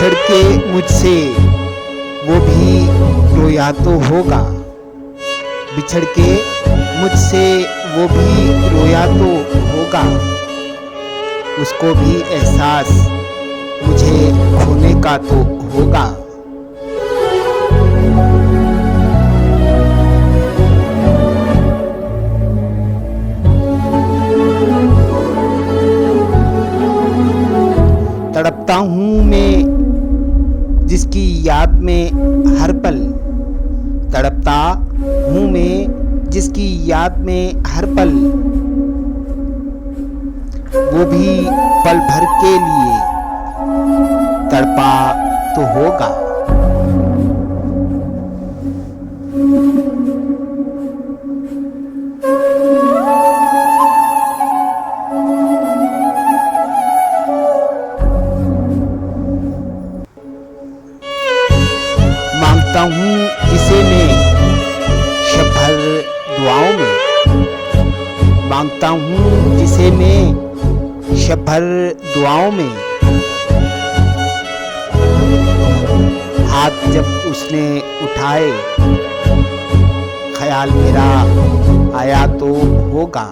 बिछड़ के मुझसे वो भी रोया तो होगा, बिछड़ के मुझसे वो भी रोया तो होगा, उसको भी एहसास मुझे खोने का तो होगा। तड़पता हूँ मैं जिसकी याद में हर पल, तड़पता हूँ मैं जिसकी याद में हर पल, वो भी पल भर के लिए तड़पा तो होगा। मांगता हूँ जिसे मैं शब भर दुआओं में, मांगता हूँ जिसे मैं शब भर दुआओं में, हाथ जब उसने उठाए ख्याल मेरा आया तो होगा।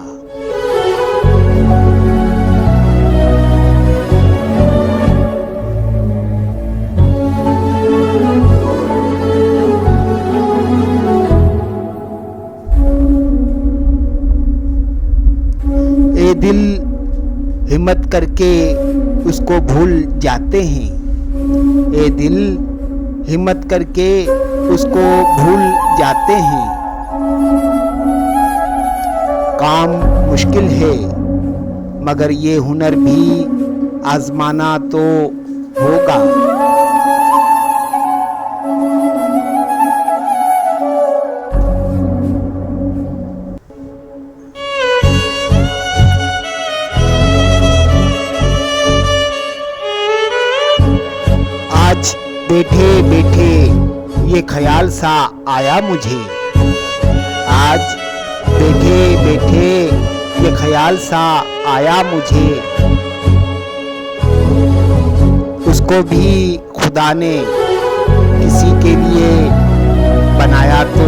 ए दिल हिम्मत करके उसको भूल जाते हैं, ए दिल हिम्मत करके उसको भूल जाते हैं, काम मुश्किल है मगर ये हुनर भी आजमाना तो होगा। आज बैठे बैठे ये ख्याल सा आया मुझे, आज बैठे बैठे ये ख्याल सा आया मुझे, उसको भी खुदा ने किसी के लिए बनाया तो